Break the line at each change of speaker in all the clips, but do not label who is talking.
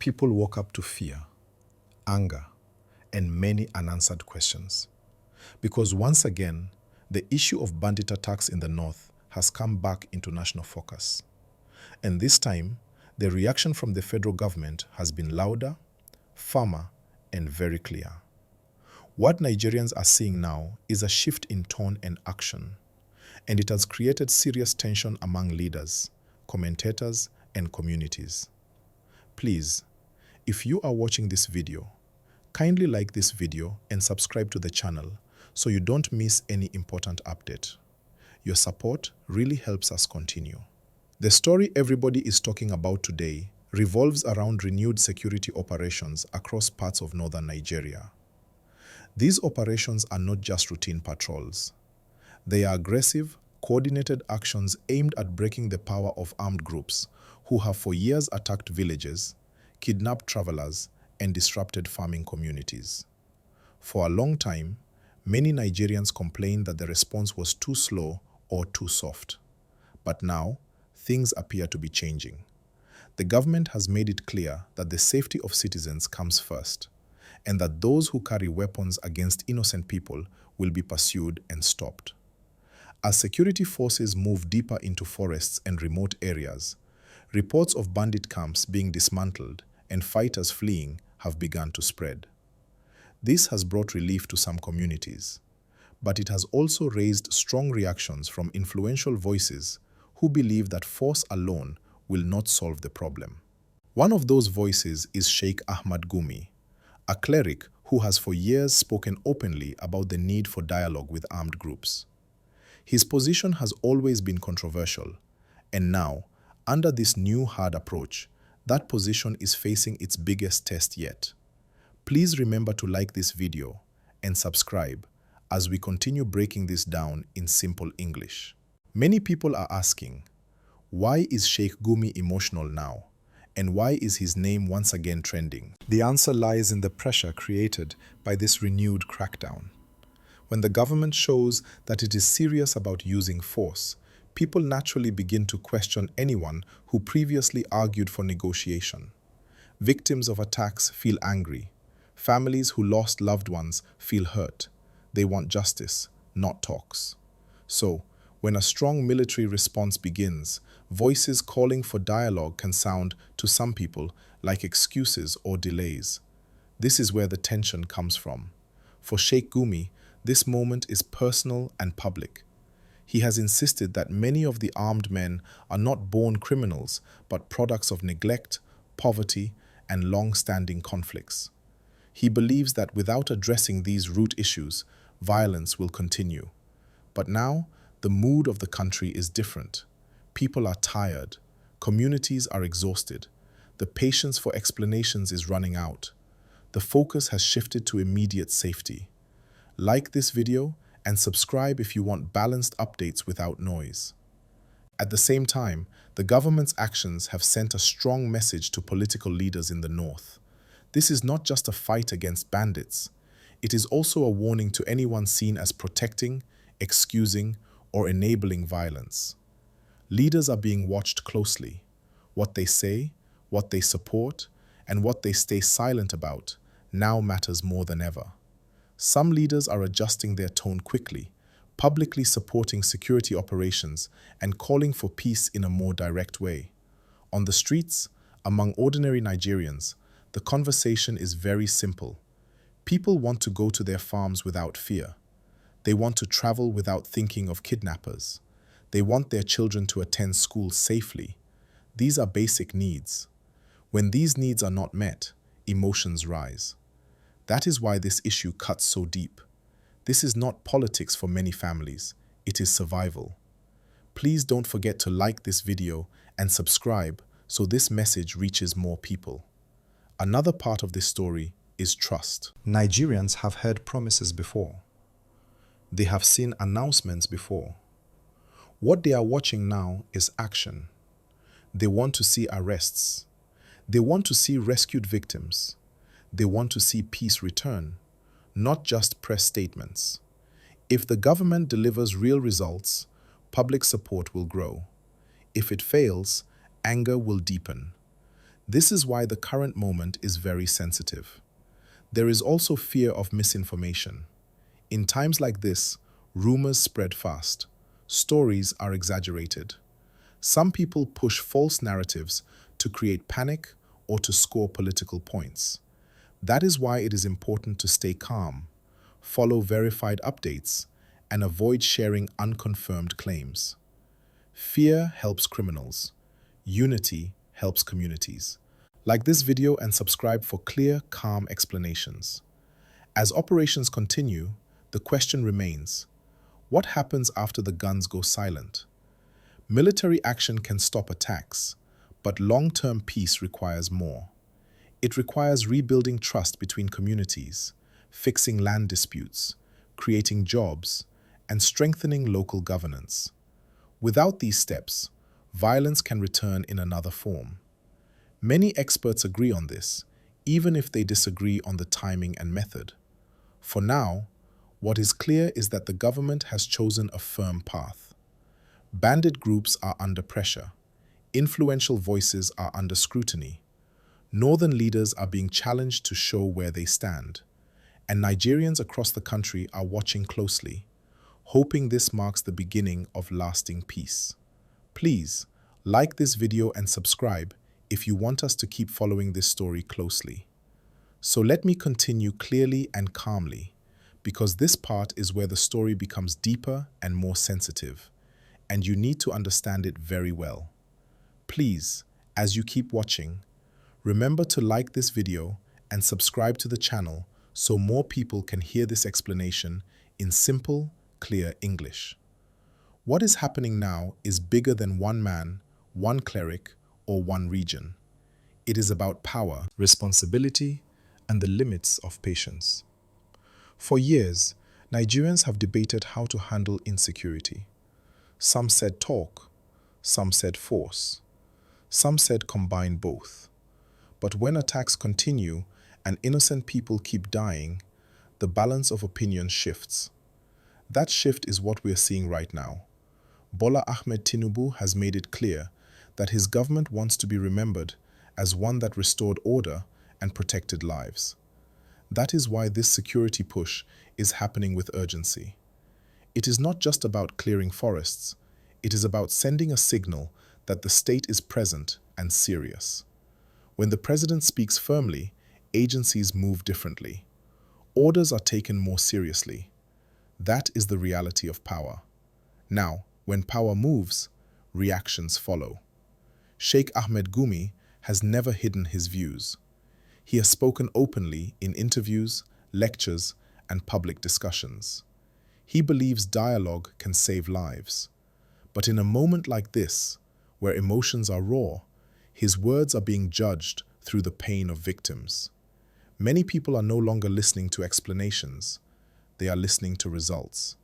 people woke up to fear, anger, and many unanswered questions. Because once again, the issue of bandit attacks in the north has come back into national focus. And this time, the reaction from the federal government has been louder, firmer, and very clear. What Nigerians are seeing now is a shift in tone and action, and it has created serious tension among leaders, commentators, and communities. Please, if you are watching this video, kindly like this video and subscribe to the channel so you don't miss any important update. Your support really helps us continue. The story everybody is talking about today revolves around renewed security operations across parts of northern Nigeria. These operations are not just routine patrols. They are aggressive, coordinated actions aimed at breaking the power of armed groups who have for years attacked villages, kidnapped travelers, and disrupted farming communities. For a long time, many Nigerians complained that the response was too slow or too soft. But now, things appear to be changing. The government has made it clear that the safety of citizens comes first, and that those who carry weapons against innocent people will be pursued and stopped. As security forces move deeper into forests and remote areas, reports of bandit camps being dismantled and fighters fleeing have begun to spread. This has brought relief to some communities, but it has also raised strong reactions from influential voices who believe that force alone will not solve the problem. One of those voices is Sheikh Gumi, a cleric who has for years spoken openly about the need for dialogue with armed groups. His position has always been controversial, and now, under this new hard approach, that position is facing its biggest test yet. Please remember to like this video and subscribe as we continue breaking this down in simple English. Many people are asking, why is Sheikh Gumi emotional now? And why is his name once again trending? The answer lies in the pressure created by this renewed crackdown. When the government shows that it is serious about using force, people naturally begin to question anyone who previously argued for negotiation. Victims of attacks feel angry. Families who lost loved ones feel hurt. They want justice, not talks. So, when a strong military response begins, voices calling for dialogue can sound, to some people, like excuses or delays. This is where the tension comes from. For Sheikh Gumi, this moment is personal and public. He has insisted that many of the armed men are not born criminals, but products of neglect, poverty, and long-standing conflicts. He believes that without addressing these root issues, violence will continue. But now, the mood of the country is different. People are tired. Communities are exhausted. The patience for explanations is running out. The focus has shifted to immediate safety. Like this video and subscribe if you want balanced updates without noise. At the same time, the government's actions have sent a strong message to political leaders in the north. This is not just a fight against bandits. It is also a warning to anyone seen as protecting, excusing, or enabling violence. Leaders are being watched closely. What they say, what they support, and what they stay silent about now matters more than ever. Some leaders are adjusting their tone quickly, publicly supporting security operations and calling for peace in a more direct way. On the streets, among ordinary Nigerians, the conversation is very simple. People want to go to their farms without fear. They want to travel without thinking of kidnappers. They want their children to attend school safely. These are basic needs. When these needs are not met, emotions rise. That is why this issue cuts so deep. This is not politics for many families. It is survival. Please don't forget to like this video and subscribe so this message reaches more people. Another part of this story is trust. Nigerians have heard promises before. They have seen announcements before. What they are watching now is action. They want to see arrests. They want to see rescued victims. They want to see peace return, not just press statements. If the government delivers real results, public support will grow. If it fails, anger will deepen. This is why the current moment is very sensitive. There is also fear of misinformation. In times like this, rumors spread fast. Stories are exaggerated. Some people push false narratives to create panic or to score political points. That is why it is important to stay calm, follow verified updates, and avoid sharing unconfirmed claims. Fear helps criminals. Unity helps communities. Like this video and subscribe for clear, calm explanations. As operations continue, the question remains, what happens after the guns go silent? Military action can stop attacks, but long-term peace requires more. It requires rebuilding trust between communities, fixing land disputes, creating jobs, and strengthening local governance. Without these steps, violence can return in another form. Many experts agree on this, even if they disagree on the timing and method. For now, what is clear is that the government has chosen a firm path. Bandit groups are under pressure. Influential voices are under scrutiny. Northern leaders are being challenged to show where they stand. And Nigerians across the country are watching closely, hoping this marks the beginning of lasting peace. Please, like this video and subscribe if you want us to keep following this story closely. So let me continue clearly and calmly, because this part is where the story becomes deeper and more sensitive, and you need to understand it very well. Please, as you keep watching, remember to like this video and subscribe to the channel so more people can hear this explanation in simple, clear English. What is happening now is bigger than one man, one cleric, or one region. It is about power, responsibility, and the limits of patience. For years, Nigerians have debated how to handle insecurity. Some said talk, some said force, some said combine both. But when attacks continue and innocent people keep dying, the balance of opinion shifts. That shift is what we are seeing right now. Bola Ahmed Tinubu has made it clear that his government wants to be remembered as one that restored order and protected lives. That is why this security push is happening with urgency. It is not just about clearing forests, it is about sending a signal that the state is present and serious. When the president speaks firmly, agencies move differently. Orders are taken more seriously. That is the reality of power. Now, when power moves, reactions follow. Sheikh Ahmed Gumi has never hidden his views. He has spoken openly in interviews, lectures, and public discussions. He believes dialogue can save lives. But in a moment like this, where emotions are raw, his words are being judged through the pain of victims. Many people are no longer listening to explanations. They are listening to results.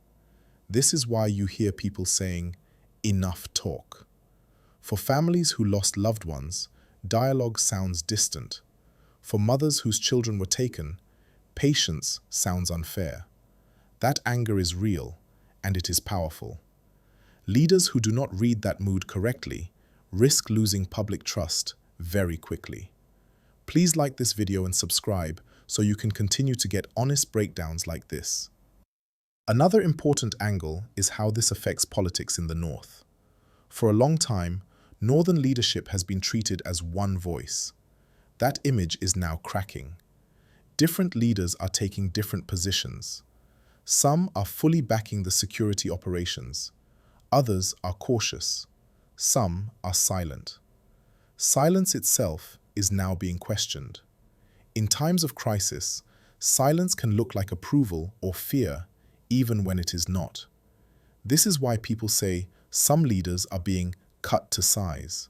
This is why you hear people saying, "Enough talk." For families who lost loved ones, dialogue sounds distant. For mothers whose children were taken, patience sounds unfair. That anger is real, and it is powerful. Leaders who do not read that mood correctly risk losing public trust very quickly. Please like this video and subscribe so you can continue to get honest breakdowns like this. Another important angle is how this affects politics in the North. For a long time, Northern leadership has been treated as one voice. That image is now cracking. Different leaders are taking different positions. Some are fully backing the security operations. Others are cautious. Some are silent. Silence itself is now being questioned. In times of crisis, silence can look like approval or fear, even when it is not. This is why people say some leaders are being cut to size.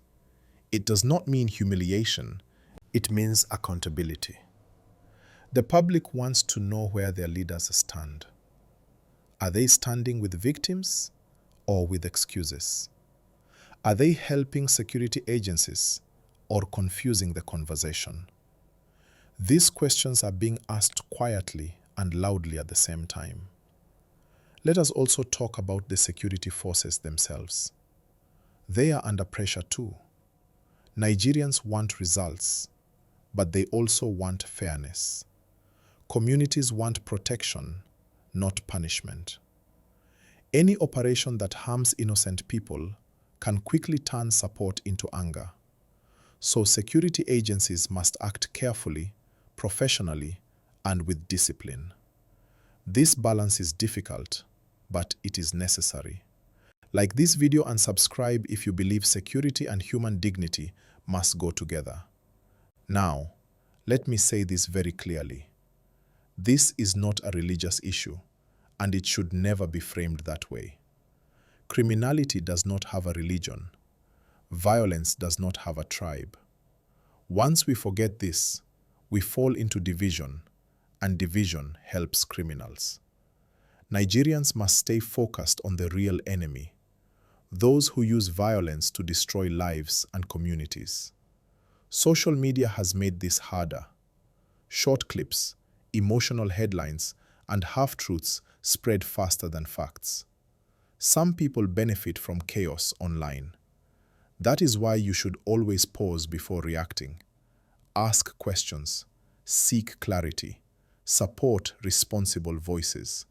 It does not mean humiliation, it means accountability. The public wants to know where their leaders stand. Are they standing with victims or with excuses? Are they helping security agencies or confusing the conversation? These questions are being asked quietly and loudly at the same time. Let us also talk about the security forces themselves. They are under pressure too. Nigerians want results, but they also want fairness. Communities want protection, not punishment. Any operation that harms innocent people can quickly turn support into anger. So security agencies must act carefully, professionally, and with discipline. This balance is difficult, but it is necessary. Like this video and subscribe if you believe security and human dignity must go together. Now, let me say this very clearly. This is not a religious issue, and it should never be framed that way. Criminality does not have a religion. Violence does not have a tribe. Once we forget this, we fall into division, and division helps criminals. Nigerians must stay focused on the real enemy, those who use violence to destroy lives and communities. Social media has made this harder. Short clips, emotional headlines, and half-truths spread faster than facts. Some people benefit from chaos online. That is why you should always pause before reacting. Ask questions, seek clarity, support responsible voices.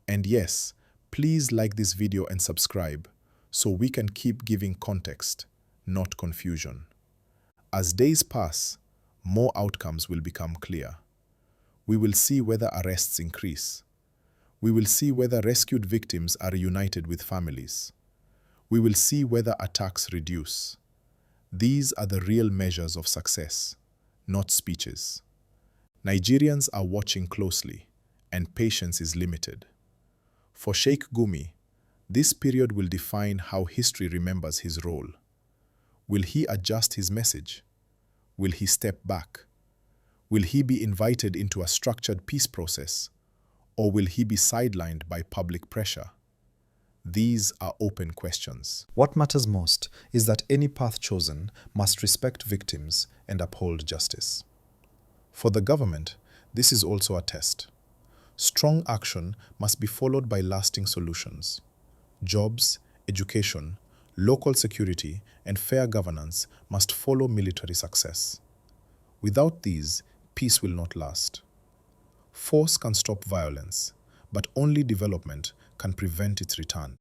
And yes, please like this video and subscribe so we can keep giving context, not confusion. As days pass, more outcomes will become clear. We will see whether arrests increase. We will see whether rescued victims are reunited with families. We will see whether attacks reduce. These are the real measures of success, not speeches. Nigerians are watching closely, and patience is limited. For Sheikh Gumi, this period will define how history remembers his role. Will he adjust his message? Will he step back? Will he be invited into a structured peace process? Or will he be sidelined by public pressure? These are open questions. What matters most is that any path chosen must respect victims and uphold justice. For the government, this is also a test. Strong action must be followed by lasting solutions. Jobs, education, local security, and fair governance must follow military success. Without these, peace will not last. Force can stop violence, but only development can prevent its return.